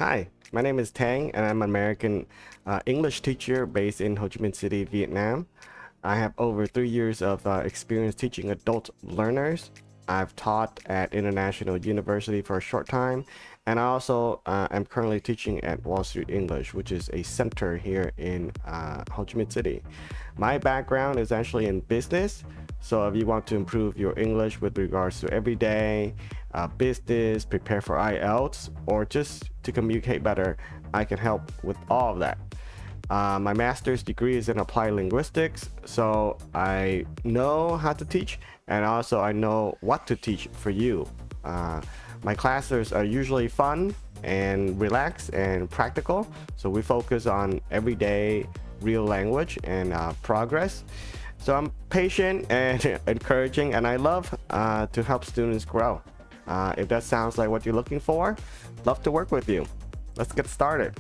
Hi, my name is Thang, and I'm an American English teacher based in Ho Chi Minh City, Vietnam. I have over 3 years of experience teaching adult learners. I've taught at International University for a short time, and I also am currently teaching at Wall Street English, which is a center here in Ho Chi Minh City. My background is actually in business, so if you want to improve your English with regards to everyday business, prepare for IELTS, or just to communicate better, I can help with all of that. My master's degree is in applied linguistics, so I know how to teach, and also I know what to teach for you. My classes are usually fun and relaxed and practical, so we focus on everyday real language and progress. So I'm patient and encouraging, and I love to help students grow. If that sounds like what you're looking for, love to work with you. Let's get started.